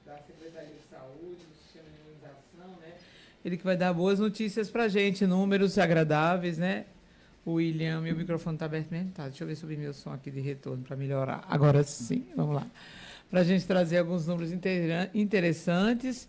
da Secretaria de Saúde, do Sistema de Imunização, né? Ele que vai dar boas notícias para a gente, números agradáveis, né? O William, meu microfone está aberto mesmo? Tá, deixa eu ver subir meu som aqui de retorno para melhorar. Agora sim, vamos lá. Para a gente trazer alguns números interessantes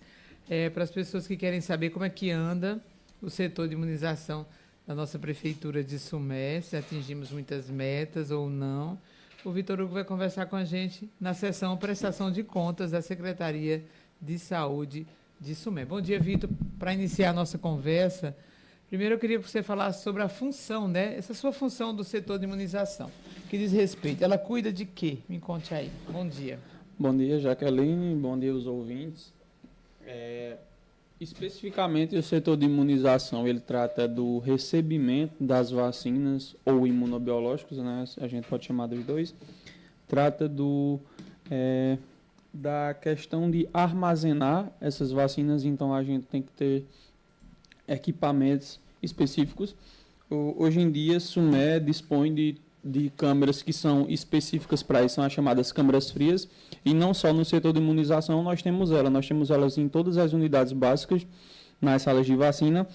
para as pessoas que querem saber como é que anda o setor de imunização da nossa Prefeitura de Sumé, se atingimos muitas metas ou não. O Vitor Hugo vai conversar com a gente na sessão Prestação de Contas da Secretaria de Saúde de Sumé. Bom dia, Vitor. Para iniciar a nossa conversa, primeiro eu queria que você falasse sobre a função, né? Essa sua função do setor de imunização, que diz respeito. Ela cuida de quê? Me conte aí. Bom dia. Bom dia, Jaqueline. Bom dia, os ouvintes. Especificamente, o setor de imunização, ele trata do recebimento das vacinas ou imunobiológicos, né? A gente pode chamar dos dois. Trata da questão de armazenar essas vacinas, então a gente tem que ter equipamentos específicos. Hoje em dia, Sumé dispõe de câmeras que são específicas para isso, são as chamadas câmeras frias, e não só no setor de imunização nós temos elas em todas as unidades básicas, nas salas de vacina,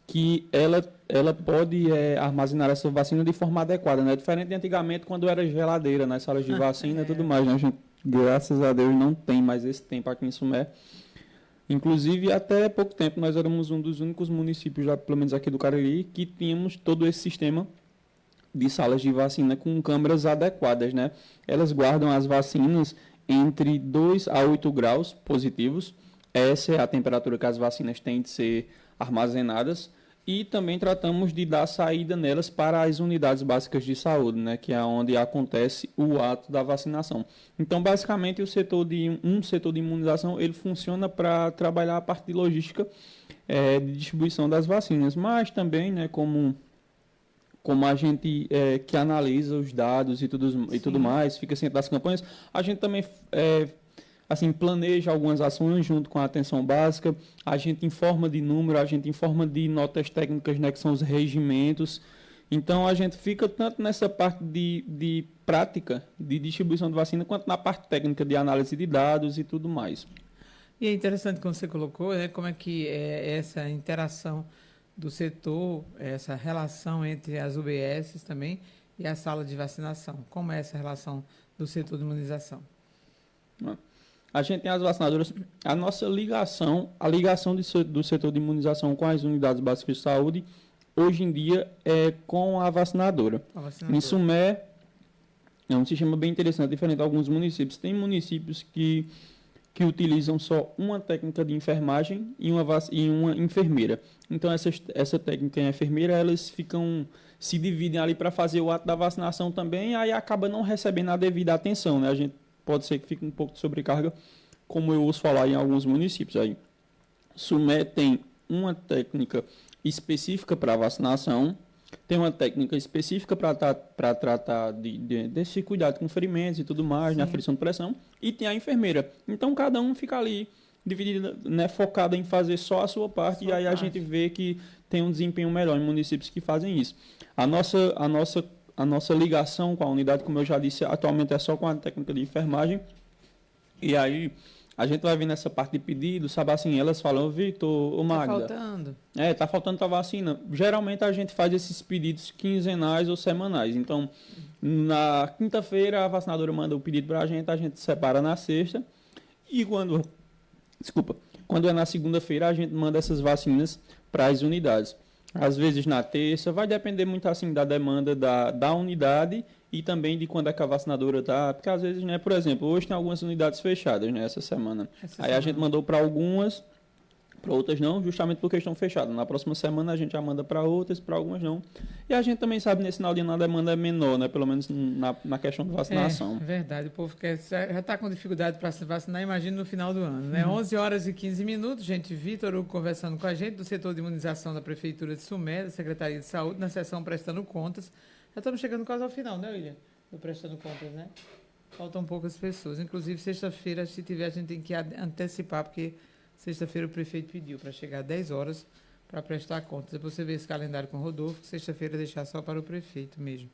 que ela pode armazenar essa vacina de forma adequada, né? Diferente de antigamente, quando era geladeira nas salas de vacina e tudo mais, né? A gente, graças a Deus, não tem mais esse tempo aqui em Sumé. Inclusive, até pouco tempo, nós éramos um dos únicos municípios, já, pelo menos aqui do Cariri, que tínhamos todo esse sistema de salas de vacina com câmeras adequadas, né? Elas guardam as vacinas entre 2 a 8 graus positivos. Essa é a temperatura que as vacinas têm de ser armazenadas. E também tratamos de dar saída nelas para as unidades básicas de saúde, né? Que é onde acontece o ato da vacinação. Então, basicamente, um setor de imunização, ele funciona para trabalhar a parte de logística de distribuição das vacinas, mas também, né, como a gente que analisa os dados e tudo mais, fica ciente das campanhas, a gente também assim, planeja algumas ações junto com a atenção básica, a gente informa de número, a gente informa de notas técnicas, né, que são os regimentos. Então, a gente fica tanto nessa parte de prática, de distribuição de vacina, quanto na parte técnica de análise de dados e tudo mais. E é interessante como você colocou, né, como é que é essa interação do setor, essa relação entre as UBSs também e a sala de vacinação. Como é essa relação do setor de imunização? A gente tem as vacinadoras, a ligação do setor de imunização com as unidades básicas de saúde, hoje em dia, é com a vacinadora. Em Sumé, é um sistema bem interessante, diferente de alguns municípios. Tem municípios que utilizam só uma técnica de enfermagem e uma enfermeira. Então, essa técnica e a enfermeira, elas se dividem ali para fazer o ato da vacinação também, aí acaba não recebendo a devida atenção, né? A gente pode ser que fique um pouco de sobrecarga, como eu ouço falar em alguns municípios. Aí, Sumé tem uma técnica específica para vacinação, tem uma técnica específica para tratar desse cuidado com ferimentos e tudo mais, na aflição de pressão, e tem a enfermeira. Então, cada um fica ali dividido, né, focado em fazer só a sua parte, e aí a gente vê que tem um desempenho melhor em municípios que fazem isso. A nossa ligação com a unidade, como eu já disse, atualmente é só com a técnica de enfermagem, e aí a gente vai vir nessa parte de pedido, sabe assim, elas falam, Vitor, ô Magda... Tá faltando. Tá faltando a vacina. Geralmente a gente faz esses pedidos quinzenais ou semanais. Então, na quinta-feira a vacinadora manda o pedido para a gente separa na sexta. E quando é na segunda-feira, a gente manda essas vacinas para as unidades. Às vezes na terça, vai depender muito assim da demanda da unidade e também de quando é que a vacinadora está, porque às vezes, né, por exemplo, hoje tem algumas unidades fechadas, né, essa semana. A gente mandou para algumas, para outras não, justamente porque estão fechadas. Na próxima semana a gente já manda para outras, para algumas não. E a gente também sabe, nesse final de ano, a demanda é menor, né, pelo menos na questão de vacinação. É verdade, o povo já está com dificuldade para se vacinar, imagina no final do ano, né? 11 horas e 15 minutos, gente, Vitor Hugo conversando com a gente do setor de imunização da Prefeitura de Sumé, da Secretaria de Saúde, na sessão Prestando Contas. Já estamos chegando quase ao final, né, William? Do Prestando Contas, né? Faltam poucas pessoas. Inclusive, sexta-feira, se tiver, a gente tem que antecipar, porque sexta-feira o prefeito pediu para chegar às 10 horas para prestar contas. Depois você vê esse calendário com o Rodolfo, que sexta-feira deixar só para o prefeito mesmo.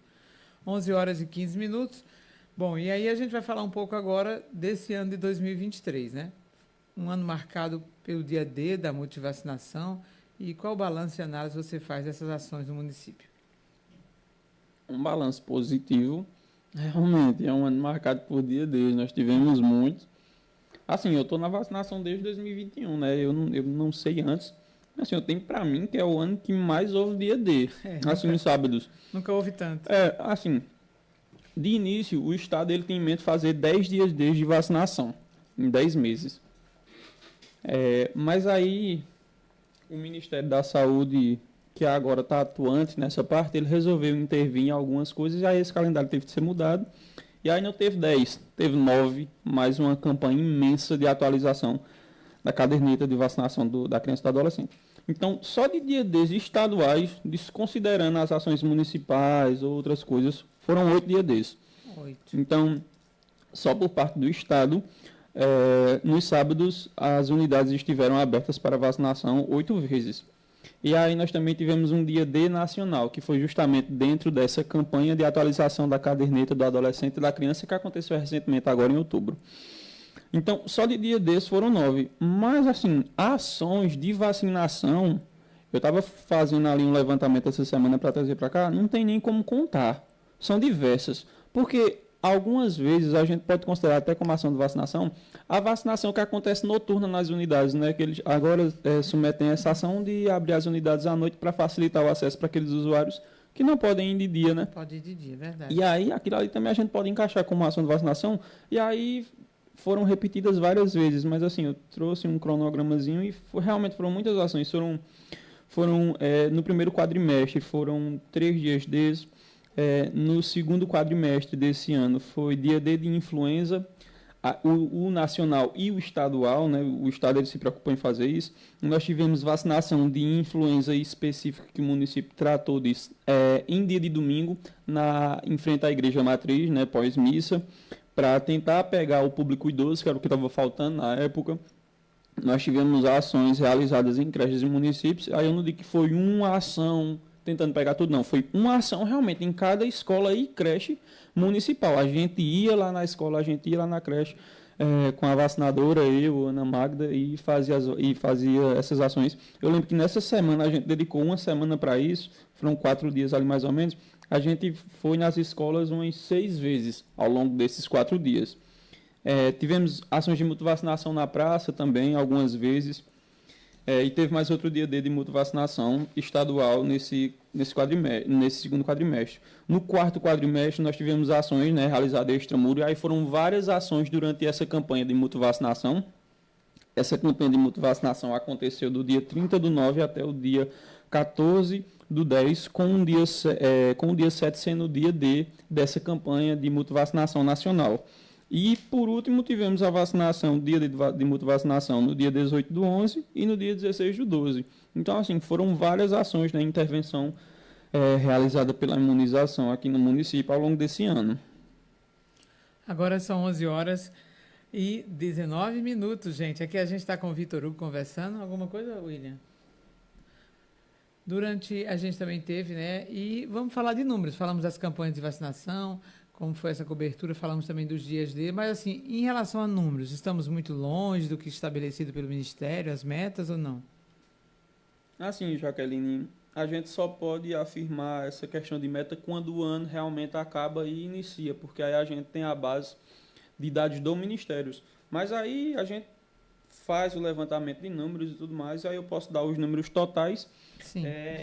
11 horas e 15 minutos. Bom, e aí a gente vai falar um pouco agora desse ano de 2023, né? um ano marcado pelo dia D da multivacinação, e qual balanço e análise você faz dessas ações no município? Um balanço positivo, realmente, é um ano marcado por dia D, nós tivemos muitos. Assim, eu estou na vacinação desde 2021, né? Eu não sei antes. Assim, eu tenho para mim que é o ano que mais houve dia D, assim, nos sábados. Nunca houve tanto. Assim, de início, o Estado ele tem em mente fazer 10 dias de vacinação, em 10 meses. Mas aí, o Ministério da Saúde, que agora está atuante nessa parte, ele resolveu intervir em algumas coisas e aí esse calendário teve que ser mudado. E aí não teve 10, teve 9, mais uma campanha imensa de atualização da caderneta de vacinação da criança e do adolescente. Então, só de dia D estaduais, desconsiderando as ações municipais ou outras coisas, foram 8 dias D. 8. Então, só por parte do Estado, nos sábados, as unidades estiveram abertas para vacinação 8 vezes. E aí nós também tivemos um dia D nacional, que foi justamente dentro dessa campanha de atualização da caderneta do adolescente e da criança, que aconteceu recentemente agora em outubro. Então, só de dia D foram 9. Mas, assim, ações de vacinação, eu estava fazendo ali um levantamento essa semana para trazer para cá, não tem nem como contar. São diversas. Porque algumas vezes a gente pode considerar até como ação de vacinação a vacinação que acontece noturna nas unidades, né? Que eles agora submetem essa ação de abrir as unidades à noite para facilitar o acesso para aqueles usuários que não podem ir de dia, né? Pode ir de dia, verdade. E aí, aquilo ali também a gente pode encaixar como ação de vacinação, e aí foram repetidas várias vezes, mas assim, eu trouxe um cronogramazinho e realmente foram muitas ações, foram no primeiro quadrimestre, foram 3 dias desses. No segundo quadrimestre desse ano foi dia D de influenza, o nacional e o estadual, né? O estado ele se preocupou em fazer isso. Nós tivemos vacinação de influenza específica que o município tratou disso em dia de domingo, em frente à igreja matriz, né? Pós-missa, para tentar pegar o público idoso, que era o que estava faltando na época. Nós tivemos ações realizadas em creches e municípios. Aí eu não digo que foi uma ação tentando pegar tudo, não. Foi uma ação realmente em cada escola e creche municipal. A gente ia lá na escola, a gente ia lá na creche com a vacinadora, eu, Ana Magda, e fazia essas ações. Eu lembro que nessa semana a gente dedicou uma semana para isso, foram 4 dias ali mais ou menos. A gente foi nas escolas umas 6 vezes ao longo desses 4 dias. Tivemos ações de multivacinação na praça também, algumas vezes. E teve mais outro dia de multivacinação estadual nesse segundo quadrimestre. No quarto quadrimestre, nós tivemos ações realizadas extramuro, e aí foram várias ações durante essa campanha de multivacinação. Essa campanha de multivacinação aconteceu do dia 30/9 até o dia 14/10, com o dia 7 sendo o dia D dessa campanha de multivacinação nacional. E, por último, tivemos a vacinação, dia de multivacinação, no dia 18/11 e no dia 16/12. Então, assim, foram várias ações, intervenção realizada pela imunização aqui no município ao longo desse ano. Agora são 11h19, gente. Aqui a gente está com o Vitor Hugo conversando. Alguma coisa, William? A gente também teve, E vamos falar de números. Falamos das campanhas de vacinação, como foi essa cobertura, falamos também dos dias D, mas assim, em relação a números, estamos muito longe do que estabelecido pelo Ministério, as metas ou não? Assim, Jaqueline, a gente só pode afirmar essa questão de meta quando o ano realmente acaba e inicia, porque aí a gente tem a base de dados do Ministério. Mas aí a gente faz o levantamento de números e tudo mais, e aí eu posso dar os números totais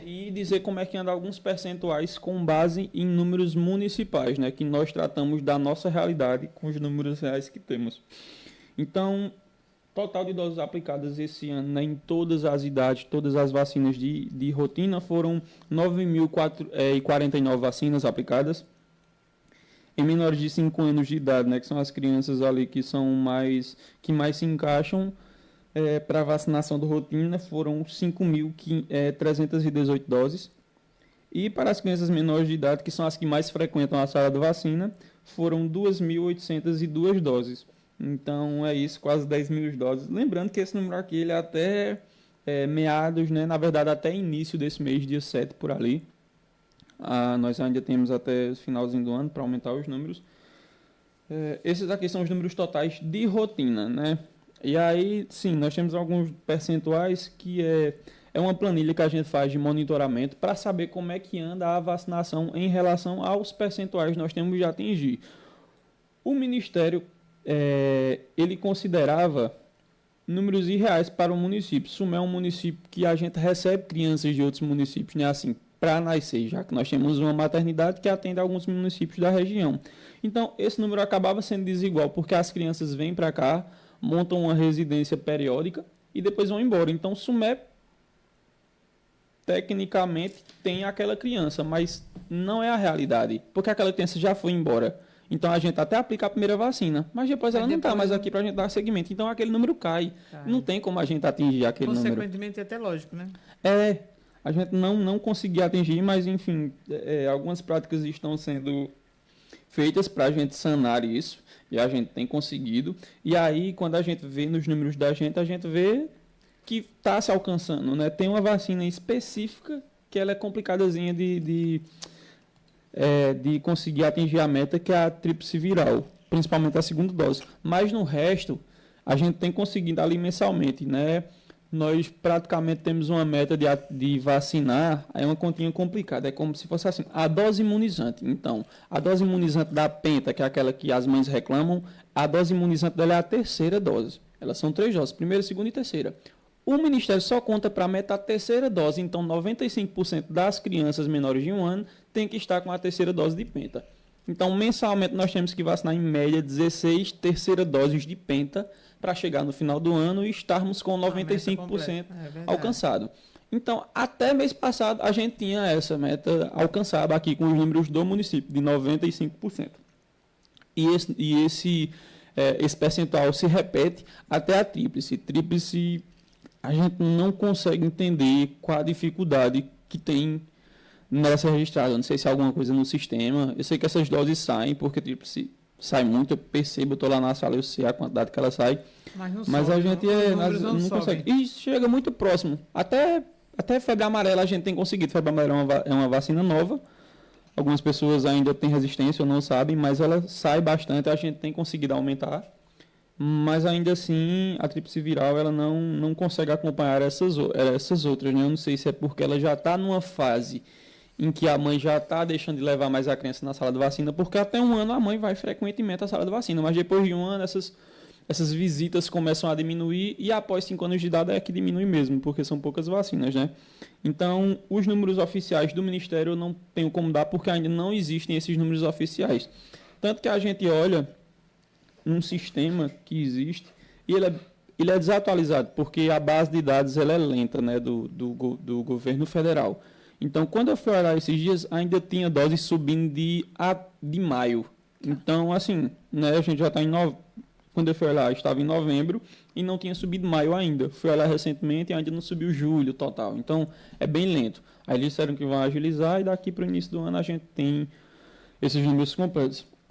e dizer como é que anda alguns percentuais com base em números municipais, que nós tratamos da nossa realidade com os números reais que temos. Então, total de doses aplicadas esse ano em todas as idades, todas as vacinas de rotina, foram 9.049 vacinas aplicadas. Em menores de 5 anos de idade, que são as crianças ali que mais se encaixam para vacinação do rotina, foram 5.318 doses. E para as crianças menores de idade, que são as que mais frequentam a sala de vacina, foram 2.802 doses. Então é isso, quase 10.000 doses. Lembrando que esse número aqui ele é até meados, na verdade até início desse mês, dia 7 por ali. Nós ainda temos até o finalzinho do ano para aumentar os números. Esses aqui são os números totais de rotina, E aí, sim, nós temos alguns percentuais que é uma planilha que a gente faz de monitoramento para saber como é que anda a vacinação em relação aos percentuais que nós temos de atingir. O Ministério, ele considerava números irreais para o município. Sumé é um município que a gente recebe crianças de outros municípios, né, assim, para nascer, já que nós temos uma maternidade que atende alguns municípios da região. Então, esse número acabava sendo desigual, porque as crianças vêm para cá, montam uma residência periódica e depois vão embora. Então, Sumé, tecnicamente, tem aquela criança, mas não é a realidade, porque aquela criança já foi embora. Então, a gente até aplica a primeira vacina, mas depois ela não está mais aqui para a gente dar seguimento. Então, aquele número cai. Não tem como a gente atingir aquele número. Consequentemente, é até lógico, né? A gente não conseguia atingir, mas, enfim, algumas práticas estão sendo feitas para a gente sanar isso, e a gente tem conseguido. E aí, quando a gente vê nos números da gente, a gente vê que está se alcançando, né? Tem uma vacina específica que ela é complicadazinha de conseguir atingir a meta, que é a tríplice viral, principalmente a segunda dose. Mas no resto, a gente tem conseguido ali mensalmente, né? Nós praticamente temos uma meta de vacinar, é uma continha complicada, é como se fosse assim, a dose imunizante. Então, a dose imunizante da penta, que é aquela que as mães reclamam, a dose imunizante dela é a terceira dose. Elas são 3 doses, primeira, segunda e terceira. O Ministério só conta para a meta a terceira dose, então 95% das crianças menores de 1 ano tem que estar com a terceira dose de penta. Então, mensalmente, nós temos que vacinar em média 16 terceira doses de penta para chegar no final do ano e estarmos com 95% alcançado. Então, até mês passado, a gente tinha essa meta alcançada aqui com os números do município, de 95%. E esse percentual se repete até a tríplice. Tríplice, a gente não consegue entender qual a dificuldade que tem nessa registrada. Não sei se há alguma coisa no sistema. Eu sei que essas doses saem, porque tríplice sai muito, eu percebo, eu estou lá na sala, eu sei a quantidade que ela sai. Mas sobe, a gente não consegue. E chega muito próximo. Até febre amarela a gente tem conseguido. Febre amarela é uma vacina nova. Algumas pessoas ainda têm resistência ou não sabem, mas ela sai bastante, a gente tem conseguido aumentar. Mas ainda assim, a tríplice viral ela não consegue acompanhar essas outras. Né? Eu não sei se é porque ela já está numa fase em que a mãe já está deixando de levar mais a criança na sala de vacina, porque até 1 ano a mãe vai frequentemente à sala de vacina, mas depois de 1 ano essas visitas começam a diminuir e após 5 anos de idade é que diminui mesmo, porque são poucas vacinas, né? Então, os números oficiais do Ministério eu não tenho como dar, porque ainda não existem esses números oficiais. Tanto que a gente olha um sistema que existe e ele é desatualizado, porque a base de dados ela é lenta, né, do governo federal. Então, quando eu fui olhar esses dias, ainda tinha doses subindo de maio. Então, assim, né, a gente já está quando eu fui olhar, estava em novembro e não tinha subido maio ainda. Fui olhar recentemente e ainda não subiu julho total. Então, é bem lento. Aí eles disseram que vão agilizar e daqui para o início do ano a gente tem esses números completos.